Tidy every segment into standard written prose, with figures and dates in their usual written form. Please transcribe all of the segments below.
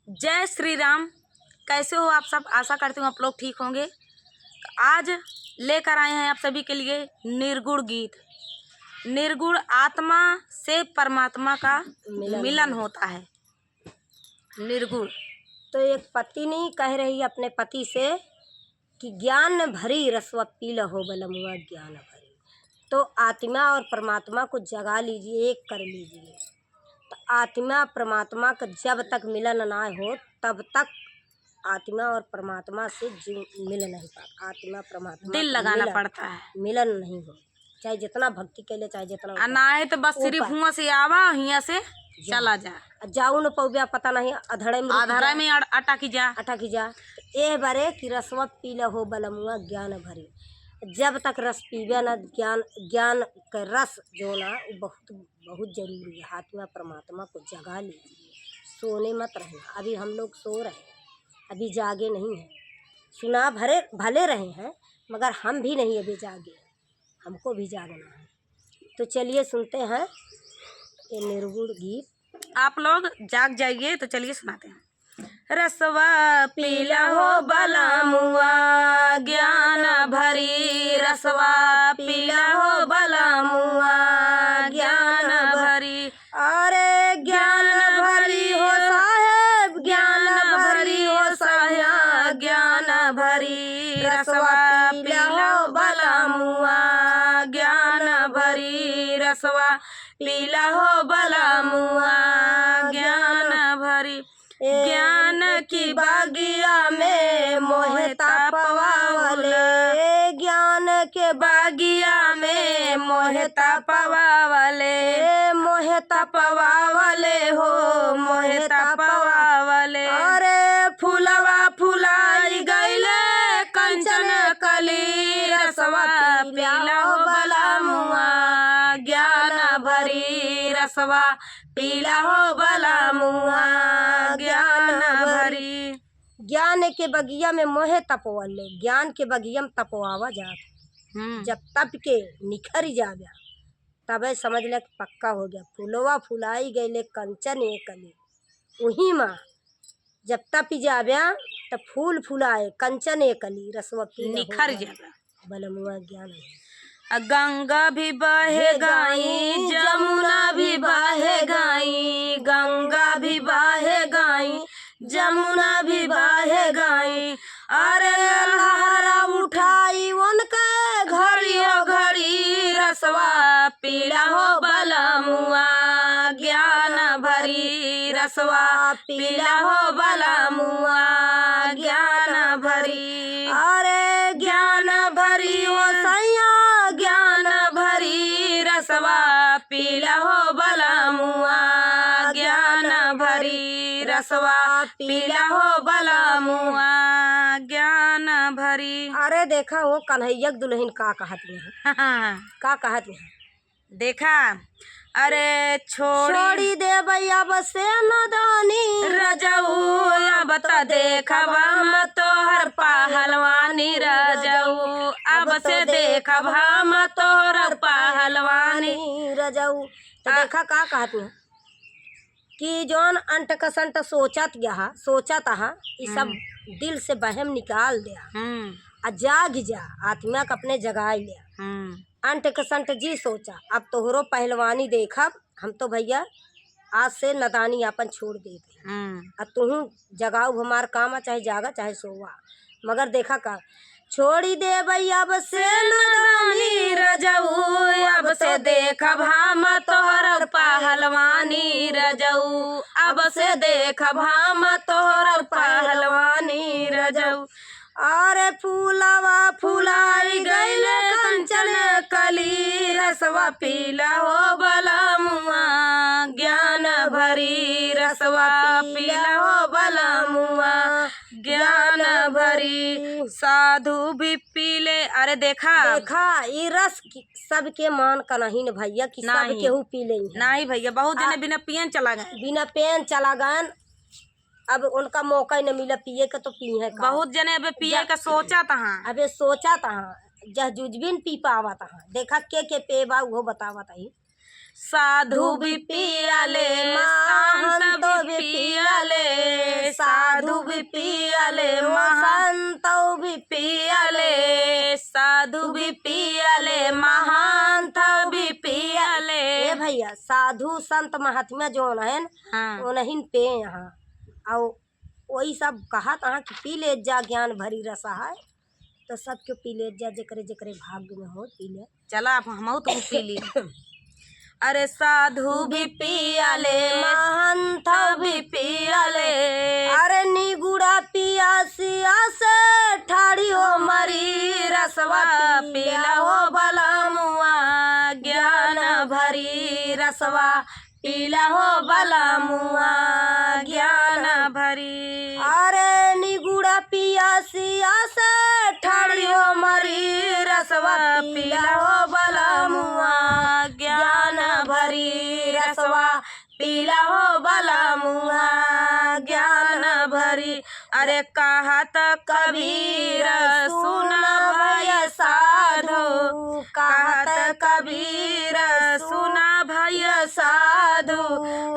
जय श्री राम। कैसे हो आप सब? आशा करती हूँ आप लोग ठीक होंगे। तो आज लेकर आए हैं आप सभी के लिए निर्गुण गीत। निर्गुण आत्मा से परमात्मा का मिलन होता है। निर्गुण तो एक पत्नी कह रही अपने पति से कि ज्ञान भरी रसवा पी लहो बलमुआ ज्ञान भरी। तो आत्मा और परमात्मा को जगा लीजिए, एक कर लीजिए। तो आत्मा परमात्मा का जब तक मिलन ना हो तब तक आत्मा और परमात्मा से मिल नहीं पाता। आत्मा परमात्मा दिल लगाना पड़ता है, मिलन नहीं हो, चाहे जितना भक्ति के लिए, चाहे जितना अनाए तो बस सिर्फ हुआ से आवा हिया से चला जा, जाऊ न पौबिया पता नहीं आधारा में अटा की जा ए बारे कि रसवा पीला हो बलमुआ ज्ञान भरी। जब तक रस पीबे ना ज्ञान का रस जो ना बहुत बहुत जरूरी है। आत्मा परमात्मा को जगा लीजिए, सोने मत रहना। अभी हम लोग सो रहे हैं, अभी जागे नहीं हैं। सुना भले रहे हैं मगर हम भी नहीं अभी जागे, हमको भी जागना है। तो चलिए सुनते हैं ये निर्गुण गीत। आप लोग जाग जाइए तो चलिए सुनाते हैं। रसवा पीला हो बलमुआ ज्ञान भरी, रसवा पीला हो बलमुआ ज्ञान भरी। अरे ज्ञान भरी हो साहेब, ज्ञान भरी हो साहेब, ज्ञान भरी रसवा पीला हो बलमुआ ज्ञान भरी, रसवा पीला हो बलमुआ ज्ञान भरी। ज्ञान की बागिया में मोहे तपवावले, ज्ञान के बागिया में मोहे तपवावले, मोहे तपवावले हो मोहे तपवावले। अरे फूलवा फुलाई गईले कंचन कली, रसवा पीला हो बलमुआ ज्ञान भरी, रसवा पीला हो बलमुआ ज्ञान भरी। ज्ञान के बगिया में मोहे तपवाले, ज्ञान के बगिया में तपवावा जात। जब तप के निखर जाव्या तबे समझ ले पक्का हो गया। फूलवा फुलाई गईले कंचन एक कली, वही माँ जब तप जाव्या तब फूल फुलाए कंचन एक कली, रसवा निखर जाव्या बलमुआ ज्ञान। गंगा भी बहे गाई, जमुना भी बहे गाई, गंगा भी बहे गाई, जमुना भी बहे गाई। अरे लहरा उठाई उनके घड़ी हो घड़ी, रसवा पीला हो बलमुआ ज्ञान भरी, रसवा पीला हो बलमुआ ज्ञान भरी। अरे ज्ञान भरी हो सैया ज्ञान भरी, रसवा पीला हो बलमुआ ज्ञान भरी, रसवा पीला हो बलमुआ ज्ञान भरी। अरे देखा वो कन्हैया दुल्हन का कहत है, का कहत है देखा। अरे छोड़ी दे भैया बसे नदानी रजऊ, अब तो देखब हम तोहर पहलवानी रजऊ, अब से देखब हम तोहर पहलवानी रजऊ। तो देखा का कहत है कि जौन अंट कसंट सोचत हा ये सब दिल से बहम निकाल दिया, जाग जा आत्मा का अपने जगा लिया। अंट कसंट जी सोचा अब तोहरो पहलवानी देखब, हम तो भैया आज से नदानी अपन छोड़ देते। अब तुहू जगाऊ हमार काम, चाहे जागा चाहे सोवा। मगर देखा का छोड़ी दे भैया अब से नदानी रजऊ, अब से देखब हम तोहर पहलवानी रजऊ, अब से देखब हम तोहर पहलवानी रजऊ। अरे फूलवा फुलाई गईले कंचन कली, रसवा पीला हो बलमुआ ज्ञान भरी, रसवा पीला हो बलमुआ ज्ञान भरी। साधु भी पीले। अरे देखा ये रस सबके मान का नहीं न भैया कि सब केहू पी ले नहीं भैया, बहुत जने बिना पियन चला गए। अब उनका मौका ही न मिला पिए का तो पिए का। बहुत जने अबे पिए का सोचा तहाँ, अबे सोचा तहाँ जह जुजबिन पी पावा तहाँ। देखा के पेबा वो बतावा तही। साधु भी पियाले, संत भी पियाले, भी पियले संतौ भी पियले, साधु भी पियले, महंत भी पियले। ए भैया साधु संत महात्मा जो है हाँ। उन्हीं पे यहाँ और वही सब कहा तहाँ कि पी ले जा ज्ञान भरी रसा है, तो सब क्यों पी ले जा, जेकरे जेकरे भाग्य में हो पी ले। चला आप हम तो पी ली। अरे साधु भी पियले, महंत भी पियले, अरे निगुड़ा पियासिया से ठाड़ी हो मरी रसवा पीला हो भला मुआ, ज्ञान भरी रसवा पीला हो भला मुआ, ज्ञान भरी। अरे निगुड़ा पियासिया से ठाड़ी हो मरी रसवा पीला हो भला मुआ, ज्ञान भरी रसवा पीला हो भला मुआ, ज्ञान भरी। अरे कहत कबीर सुन भय साधु, कहत कबीर सुन भय साधु,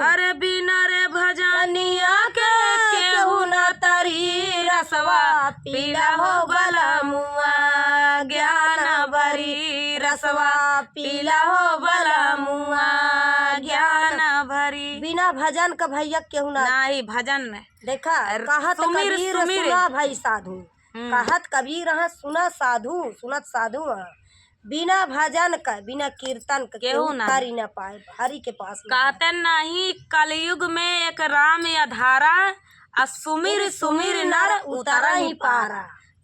अरे बिना रे भजनिया के केहू न तरी रसवा पीला हो भला मुआ, ज्ञान भरी रसवा पीला हो भला मुआ, ज्ञान भरी। बिना भजन का भैया केहू ना नहीं भजन में देखा कहत सुमिर, कबीर सुमिर। सुना भाई साधु, कहत कबीर हाँ सुना साधु, सुनत साधु हाँ। बिना भजन का बिना कीर्तन का केहू ना कर ही ना पाए हरि के पास में। कहते नहीं कलयुग में एक राम अधारा, आ सुमिर सुमिर नर उतरा ही पारा।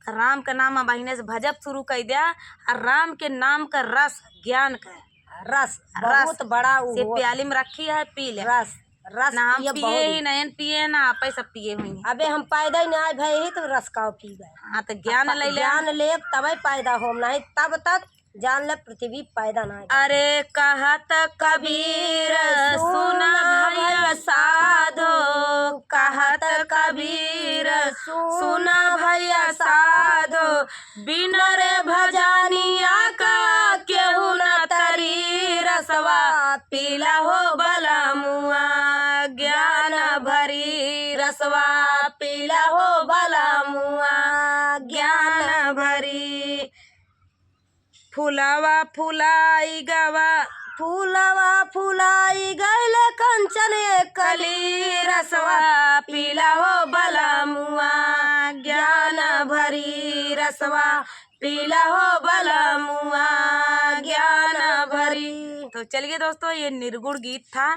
राम का नाम बहिने से भजप शुरू कर दिया, और राम के नाम का रस ज्ञान का रस बहुत बड़ा से प्याली में रखी है, पी ले। रस रस ना हम पिए पिए ही नहीं पिए ना आप सब पिए हुई। अबे हम पैदा ही ना भय ही तो रस का पी गए। हाँ तो ज्ञान ले ले, ज्ञान ले तब पैदा हो नहीं, तब तक जान ले पृथ्वी पैदा ना। अरे कहत कबीर सुन भय साधो, कहत कबीर सुन भय साधो, बिना रे भजनिया का केहू न तरी रसवा पीला हो भला मुआ, ज्ञान भरी रसवा पीला हो भला मुआ, ज्ञान भरी। फुलावा फुलाई गवा, फूलवा फुलाई गैल कंचन कली रसवा पीला हो भला मुआ, ज्ञान भरी रसवा पीला हो भला मुआ, ज्ञान भरी। तो चलिए दोस्तों ये निर्गुण गीत था,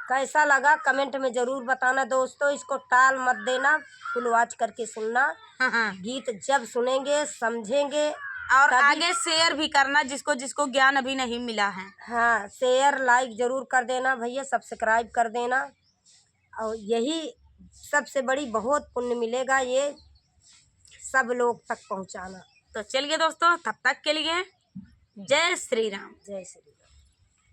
कैसा लगा कमेंट में जरूर बताना दोस्तों। इसको टाल मत देना, फुल वॉच करके सुनना। गीत जब सुनेंगे समझेंगे और आगे शेयर भी करना जिसको जिसको ज्ञान अभी नहीं मिला है। हाँ शेयर लाइक जरूर कर देना भैया, सब्सक्राइब कर देना, और यही सबसे बड़ी बहुत पुण्य मिलेगा ये सब लोग तक पहुंचाना। तो चलिए दोस्तों तब तक के लिए जय श्री राम। जय श्री राम।